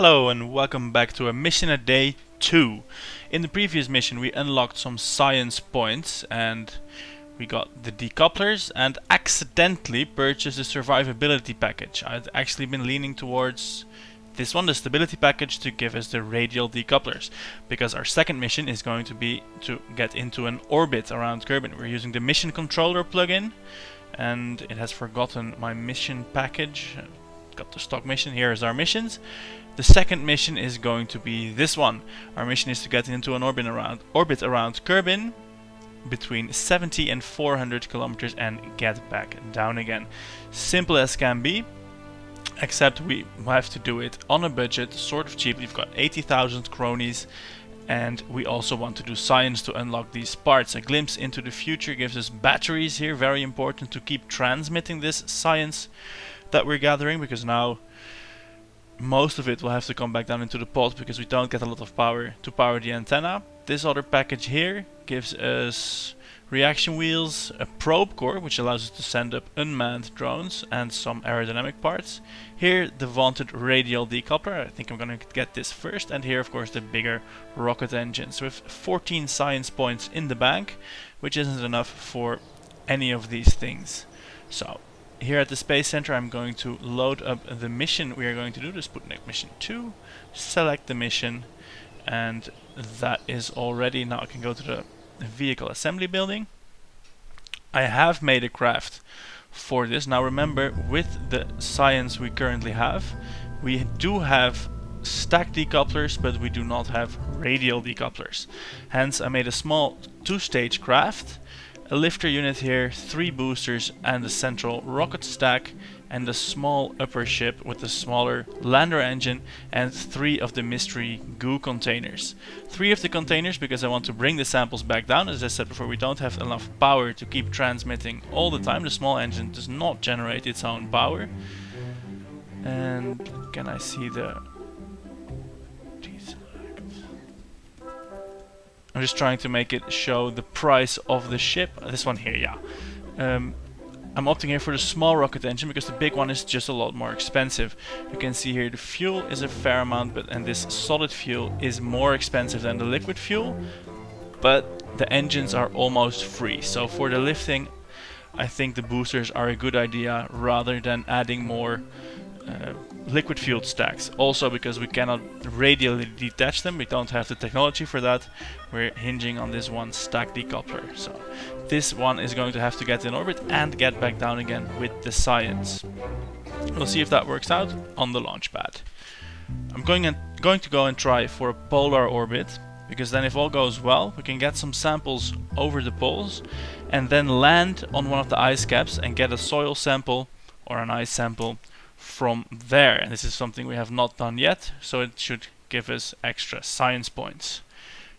Hello and welcome back to a mission at day 2. In the previous mission we unlocked some science points and we got the decouplers and accidentally purchased the survivability package. I'd actually been leaning towards this one, the stability package, to give us the radial decouplers, because our second mission is going to be to get into an orbit around Kerbal. We're using the mission controller plugin and it has forgotten my mission package. Got the stock mission. Here is our missions. The second mission is going to be this one. Our mission is to get into an orbit around Kerbal between 70 and 400 kilometers and get back down again. Simple as can be, except we have to do it on a budget, sort of cheap. We've got 80,000 cronies and we also want to do science to unlock these parts. A glimpse into the future gives us batteries here, very important to keep transmitting this science that we're gathering, because now most of it will have to come back down into the pod because we don't get a lot of power to power the antenna. This other package here gives us reaction wheels, a probe core which allows us to send up unmanned drones, and some aerodynamic parts. Here the vaunted radial decoupler, I think I'm gonna get this first, and here of course the bigger rocket engine. So we have 14 science points in the bank, which isn't enough for any of these things. So here at the Space Center I'm going to load up the mission we are going to do, the Sputnik mission 2, select the mission, and that is all ready. Now I can go to the vehicle assembly building. I have made a craft for this. Now remember, with the science we currently have, we do have stack decouplers, but we do not have radial decouplers. Hence I made a small two-stage craft. A lifter unit here, 3 boosters and a central rocket stack, and a small upper ship with a smaller lander engine and 3 of the mystery goo containers. 3 of the containers because I want to bring the samples back down. As I said before, we don't have enough power to keep transmitting all the time. The small engine does not generate its own power. And can I see the... I'm just trying to make it show the price of the ship. This one here, yeah. I'm opting here for the small rocket engine because the big one is just a lot more expensive. You can see here the fuel is a fair amount, and this solid fuel is more expensive than the liquid fuel, but the engines are almost free. So for the lifting, I think the boosters are a good idea rather than adding more liquid fueled stacks. Also because we cannot radially detach them, we don't have the technology for that. We're hinging on this one stack decoupler. So this one is going to have to get in orbit and get back down again with the science. We'll see if that works out on the launch pad. I'm going to go and try for a polar orbit, because then if all goes well we can get some samples over the poles and then land on one of the ice caps and get a soil sample or an ice sample from there. And this is something we have not done yet, so it should give us extra science points.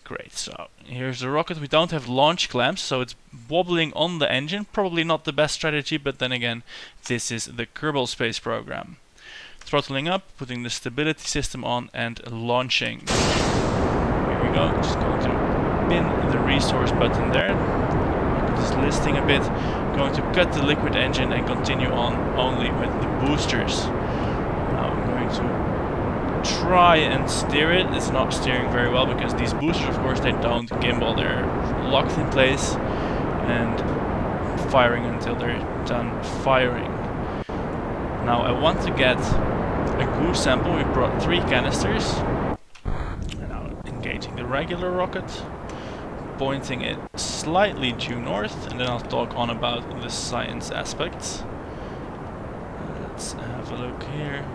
Great, so here's the rocket. We don't have launch clamps, so it's wobbling on the engine. Probably not the best strategy, but then again, this is the Kerbal space program. Throttling up, putting the stability system on, and launching. Here we go, just going to pin the resource button there. Just listing a bit. Going to cut the liquid engine and continue on only with the boosters. Now I'm going to try and steer it. It's not steering very well because these boosters, of course, they don't gimbal. They're locked in place and firing until they're done firing. Now I want to get a goo sample. We brought 3 canisters. And now engaging the regular rocket, pointing it slightly due north, and then I'll talk on about the science aspects. Let's have a look here.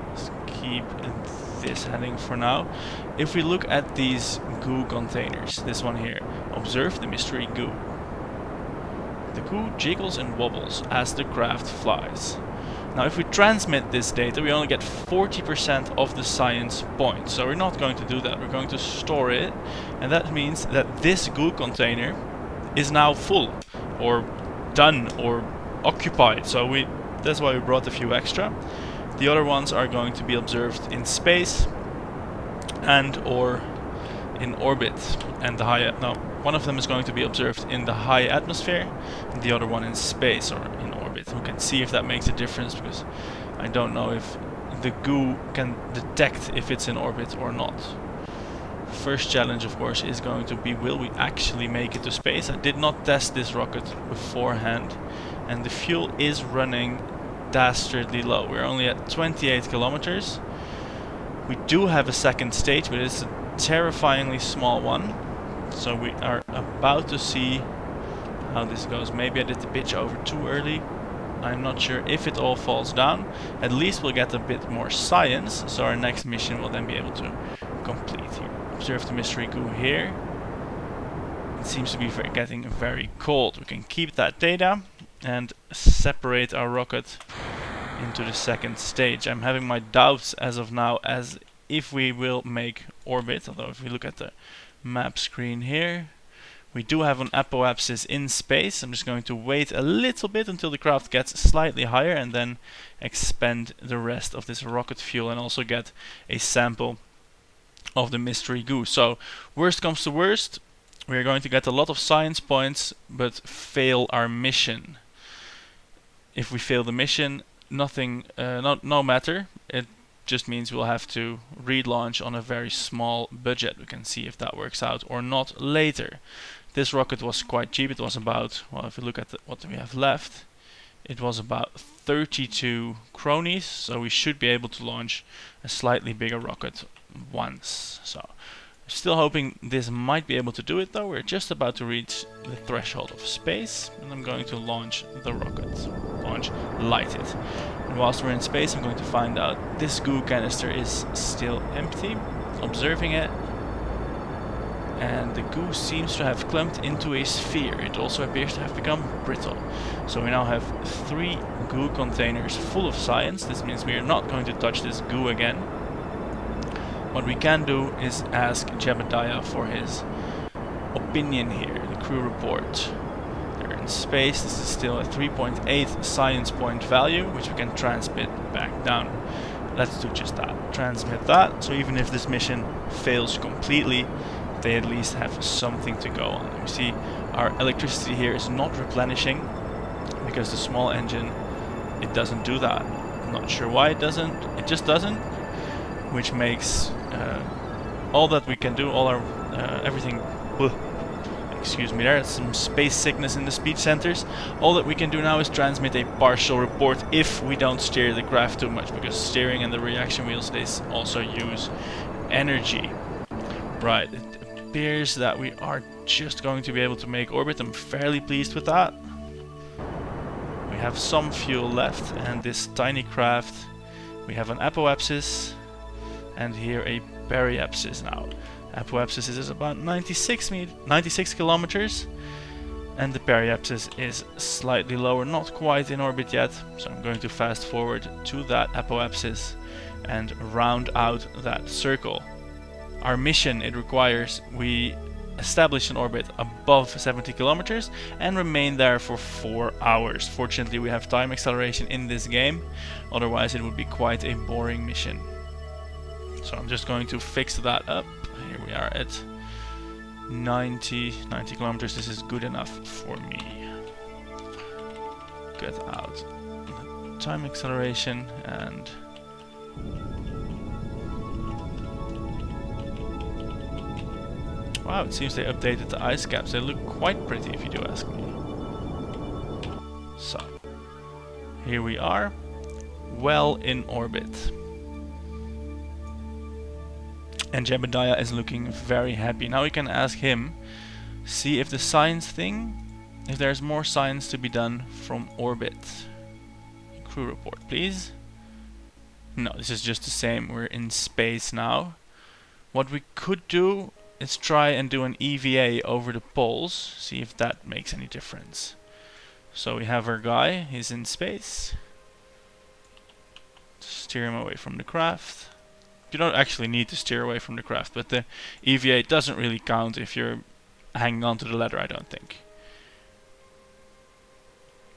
Let's keep this heading for now. If we look at these goo containers, this one here, observe the mystery goo. The goo jiggles and wobbles as the craft flies. Now if we transmit this data, we only get 40% of the science points. So we're not going to do that, we're going to store it. And that means that this goo container is now full, or done, or occupied. So that's why we brought a few extra. The other ones are going to be observed in space and or in orbit. And one of them is going to be observed in the high atmosphere, and the other one in space or in orbit. We can see if that makes a difference, because I don't know if the goo can detect if it's in orbit or not. First challenge, of course, is going to be, will we actually make it to space? I did not test this rocket beforehand, and the fuel is running dastardly low. We're only at 28 kilometers. We do have a second stage, but it's a terrifyingly small one. So we are about to see how this goes. Maybe I did the pitch over too early. I'm not sure if it all falls down. At least we'll get a bit more science, so our next mission will then be able to complete here. Observe the mystery goo here. It seems to be getting very cold. We can keep that data and separate our rocket into the second stage. I'm having my doubts as of now as if we will make orbit, although if we look at the map screen here, we do have an apoapsis in space. I'm just going to wait a little bit until the craft gets slightly higher and then expend the rest of this rocket fuel and also get a sample of the mystery goo. So worst comes to worst, we're going to get a lot of science points but fail our mission. If we fail the mission, nothing, no matter. It just means we'll have to relaunch on a very small budget. We can see if that works out or not later. This rocket was quite cheap. It was about, well, if you look at what we have left, it was about 32 cronies, so we should be able to launch a slightly bigger rocket once. So still hoping this might be able to do it, though. We're just about to reach the threshold of space, and I'm going to launch the rocket. Light it. And whilst we're in space, I'm going to find out this goo canister is still empty. Observing it, and the goo seems to have clumped into a sphere. It also appears to have become brittle. So we now have 3 goo containers full of science. This means we are not going to touch this goo again. What we can do is ask Jebediah for his opinion here, the crew report. They're in space. This is still a 3.8 science point value, which we can transmit back down. Let's do just that. Transmit that. So even if this mission fails completely, they at least have something to go on. You see our electricity here is not replenishing because the small engine, it doesn't do that. I'm not sure why it doesn't. It just doesn't, which makes all that we can do, all our everything. Excuse me, there's some space sickness in the speech centers. All that we can do now is transmit a partial report if we don't steer the craft too much, because steering and the reaction wheels, they also use energy. Right, it appears that we are just going to be able to make orbit. I'm fairly pleased with that. We have some fuel left, and this tiny craft, we have an apoapsis and here a periapsis now. Apoapsis is about 96 kilometers, and the periapsis is slightly lower, not quite in orbit yet. So I'm going to fast forward to that apoapsis and round out that circle. Our mission, it requires we establish an orbit above 70 kilometers and remain there for 4 hours. Fortunately, we have time acceleration in this game, otherwise it would be quite a boring mission. So I'm just going to fix that up. Here we are at 90 kilometers. This is good enough for me. Get out time acceleration and wow, it seems they updated the ice caps. They look quite pretty if you do ask me. So, here we are, well in orbit. And Jebediah is looking very happy. Now we can ask him, see if the science thing, if there's more science to be done from orbit. Crew report, please. No, this is just the same. We're in space now. What we could do is try and do an EVA over the poles, see if that makes any difference. So we have our guy, he's in space. Steer him away from the craft. You don't actually need to steer away from the craft, but the EVA doesn't really count if you're hanging on to the ladder, I don't think.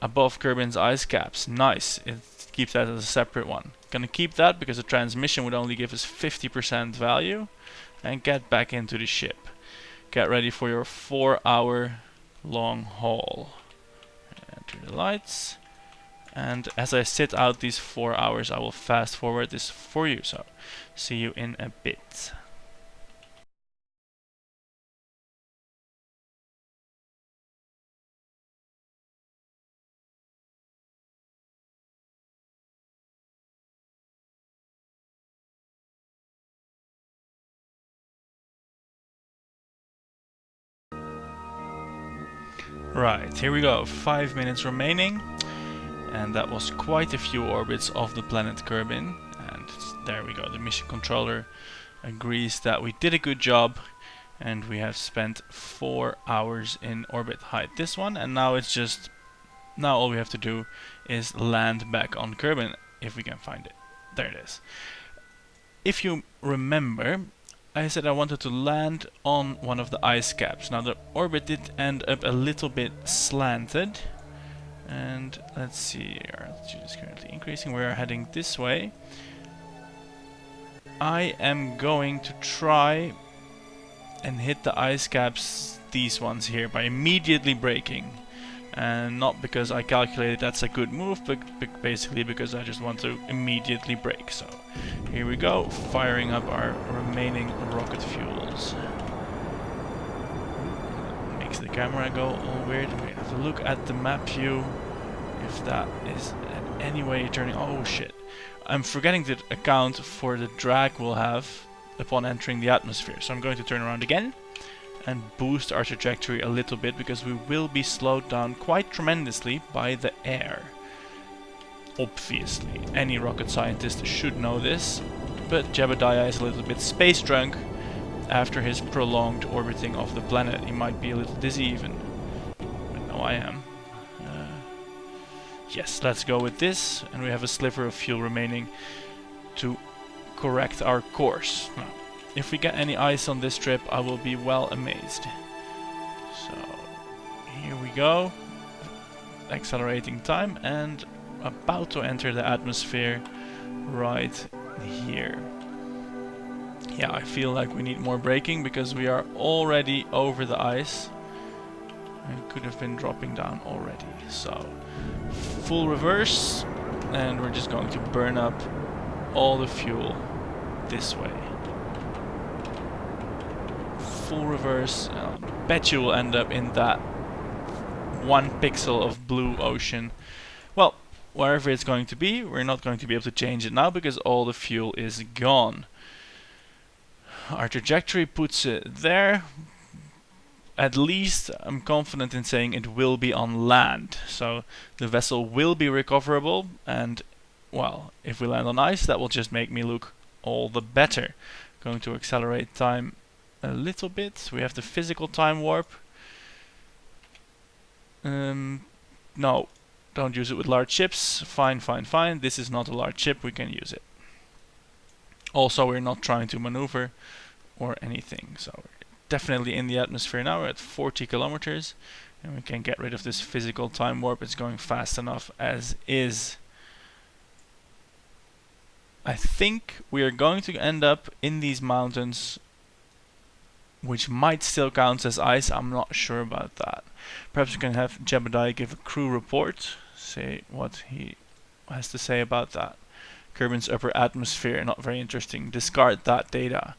Above Kerbin's ice caps, nice. It keeps that as a separate one. Gonna keep that because the transmission would only give us 50% value. And get back into the ship. Get ready for your 4-hour long haul. Enter the lights And as I sit out these 4 hours, I will fast forward this for you. So see you in a bit. Right, here we go. 5 minutes remaining. And that was quite a few orbits of the planet Kerbin. And there we go. The mission controller agrees that we did a good job. And we have spent 4 hours in orbit height this one. And now it's just... Now all we have to do is land back on Kerbin, if we can find it. There it is. If you remember, I said I wanted to land on one of the ice caps. Now the orbit did end up a little bit slanted. And let's see, our altitude is currently increasing. We are heading this way. I am going to try and hit the ice caps, these ones here, by immediately braking. And not because I calculated that's a good move, but basically because I just want to immediately brake. So here we go, firing up our remaining rocket fuels. Makes the camera go all weird. We have to look at the map view if that is in any way turning. Oh shit. I'm forgetting to account for the drag we'll have upon entering the atmosphere. So I'm going to turn around again and boost our trajectory a little bit, because we will be slowed down quite tremendously by the air. Obviously, any rocket scientist should know this, but Jebediah is a little bit space drunk after his prolonged orbiting of the planet. He might be a little dizzy even, but no, I am. Yes, let's go with this, and we have a sliver of fuel remaining to correct our course. Now, if we get any ice on this trip, I will be well amazed. So, here we go. Accelerating time, and about to enter the atmosphere right here. Yeah, I feel like we need more braking because we are already over the ice. It could have been dropping down already. So, full reverse, and we're just going to burn up all the fuel this way. Full reverse. Bet you will end up in that 1 pixel of blue ocean. Well, wherever it's going to be, we're not going to be able to change it now because all the fuel is gone. Our trajectory puts it there. At least I'm confident in saying it will be on land. So the vessel will be recoverable, and well, if we land on ice, that will just make me look all the better. Going to accelerate time a little bit. We have the physical time warp. No, don't use it with large ships. Fine, fine, fine. This is not a large ship, we can use it. Also, we're not trying to maneuver or anything, so we're definitely in the atmosphere now. We're at 40 kilometers, and we can get rid of this physical time warp. It's going fast enough as is. I think we are going to end up in these mountains, which might still count as ice. I'm not sure about that. Perhaps we can have Jebediah give a crew report, say what he has to say about that. Kerbin's upper atmosphere, not very interesting. Discard that data.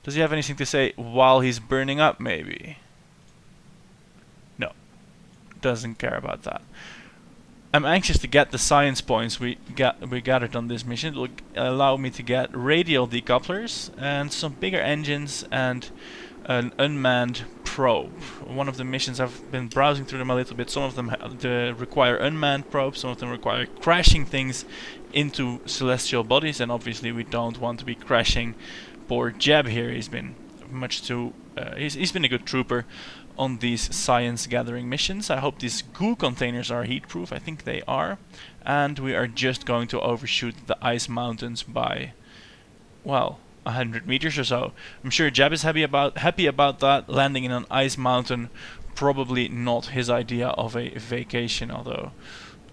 Does he have anything to say while he's burning up, maybe? No. Doesn't care about that. I'm anxious to get the science points we gathered on this mission. It will allow me to get radial decouplers and some bigger engines and an unmanned probe. One of the missions, I've been browsing through them a little bit. Some of them require unmanned probes, some of them require crashing things into celestial bodies, and obviously we don't want to be crashing poor Jeb here. He's been much too he's been a good trooper on these science gathering missions. I hope these goo containers are heat proof. I think they are. And we are just going to overshoot the ice mountains by, well, 100 meters or so. I'm sure Jeb is happy about that. Landing in an ice mountain, probably not his idea of a vacation, although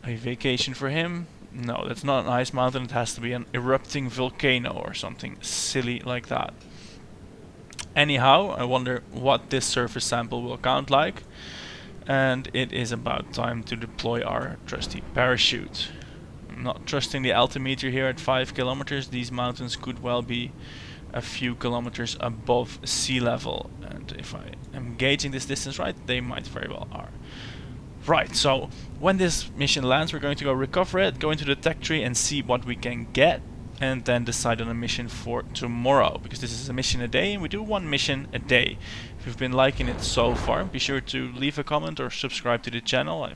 a vacation for him, no, that's not an ice mountain. It has to be an erupting volcano or something silly like that. Anyhow, I wonder what this surface sample will count like. And it is about time to deploy our trusty parachute. I'm not trusting the altimeter here at 5 kilometers. These mountains could well be a few kilometers above sea level, and if I am gauging this distance right, they might very well are. Right, so when this mission lands, we're going to go recover it, go into the tech tree and see what we can get, and then decide on a mission for tomorrow, because this is a mission a day and we do one mission a day. If you've been liking it so far, be sure to leave a comment or subscribe to the channel. I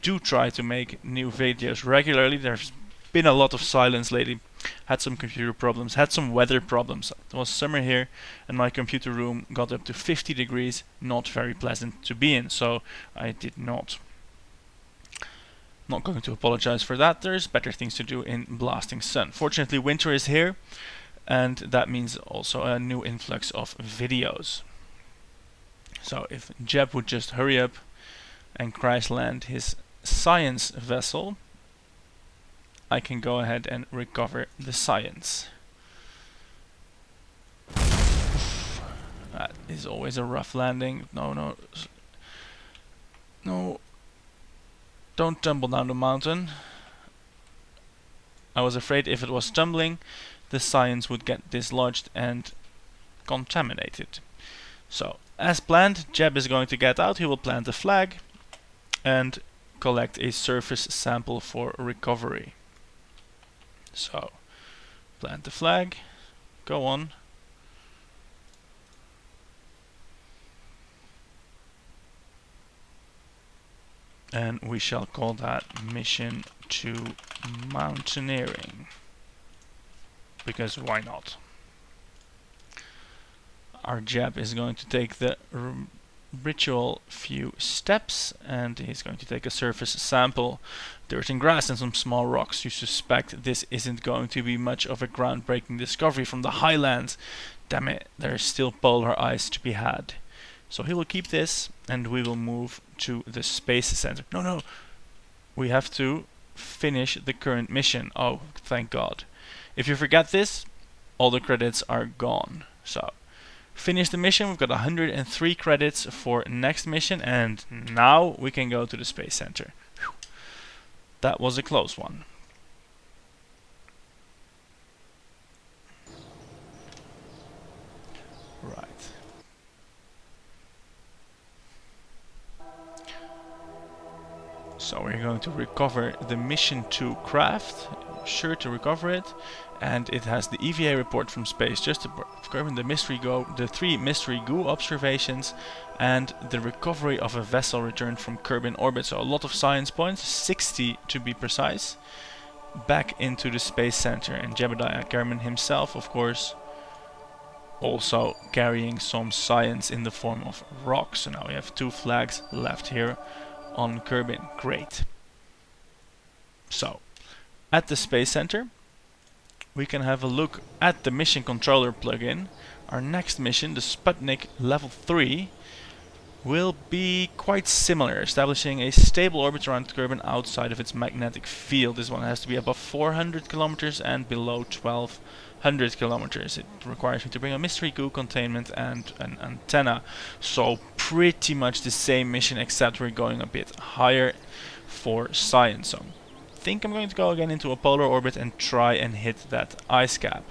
do try to make new videos regularly. There's been a lot of silence lately. Had some computer problems, had some weather problems. It was summer here and my computer room got up to 50 degrees, not very pleasant to be in, so I did not. Not going to apologize for that. There's better things to do in blasting sun. Fortunately, winter is here, and that means also a new influx of videos. So if Jeb would just hurry up and crash land his science vessel, I can go ahead and recover the science. That is always a rough landing. No. Don't tumble down the mountain. I was afraid if it was tumbling, the science would get dislodged and contaminated. So, as planned, Jeb is going to get out. He will plant a flag and collect a surface sample for recovery. So, plant the flag, go on. And we shall call that mission to mountaineering. Because why not? Our Jeb is going to take the ritual few steps, and he's going to take a surface sample, dirt and grass and some small rocks. You suspect this isn't going to be much of a groundbreaking discovery from the highlands. Damn it, there's still polar ice to be had. So he will keep this and we will move to the space center. No, we have to finish the current mission. Oh, thank God. If you forget this, all the credits are gone. So finish the mission. We've got 103 credits for next mission, and now we can go to the space center. Whew. That was a close one. Right. So we're going to recover the mission 2 craft. Sure to recover it. And it has the EVA report from space, just to confirm the 3 mystery goo observations and the recovery of a vessel returned from Kerbal in orbit. So a lot of science points, 60 to be precise, back into the space center. And Jebediah Kerman himself, of course, also carrying some science in the form of rocks. So now we have 2 flags left here on Kerbal. Great. So, at the space center, we can have a look at the mission controller plugin. Our next mission, the Sputnik level 3, will be quite similar, establishing a stable orbit around Kerbal outside of its magnetic field. This one has to be above 400 kilometers and below 1200 kilometers. It requires me to bring a mystery goo containment and an antenna. So pretty much the same mission, except we're going a bit higher for science. So I think I'm going to go again into a polar orbit and try and hit that ice cap.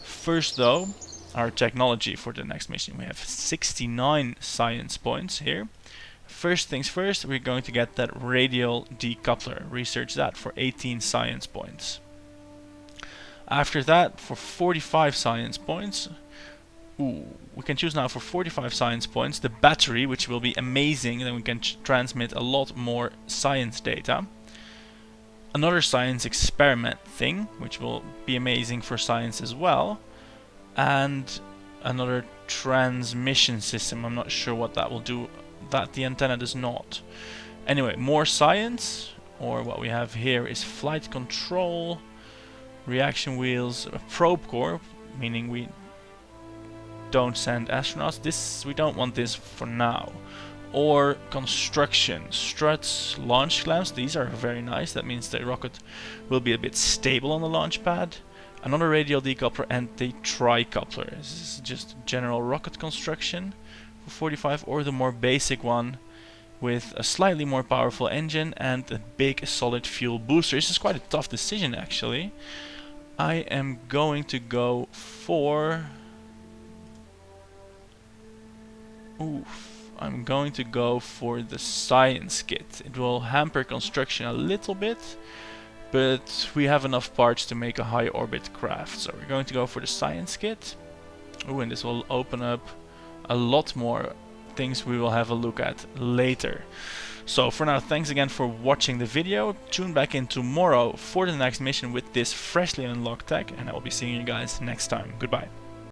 First though, our technology for the next mission. We have 69 science points here. First things first, we're going to get that radial decoupler. Research that for 18 science points. After that, for 45 science points, we can choose now for 45 science points the battery, which will be amazing, and then we can transmit a lot more science data. Another science experiment thing, which will be amazing for science as well, and another transmission system. I'm not sure what that will do, that the antenna does not. Anyway, more science, or what we have here is flight control, reaction wheels, a probe core, meaning we don't send astronauts. We don't want this for now. Or construction, struts, launch clamps. These are very nice. That means the rocket will be a bit stable on the launch pad. Another radial decoupler and the tri-coupler. This is just general rocket construction for 45, or the more basic one with a slightly more powerful engine and a big solid fuel booster. This is quite a tough decision actually. I am going to go for... I'm going to go for the science kit. It will hamper construction a little bit, but we have enough parts to make a high orbit craft. So we're going to go for the science kit. And this will open up a lot more things we will have a look at later. So for now, thanks again for watching the video. Tune back in tomorrow for the next mission with this freshly unlocked tech, and I will be seeing you guys next time. Goodbye.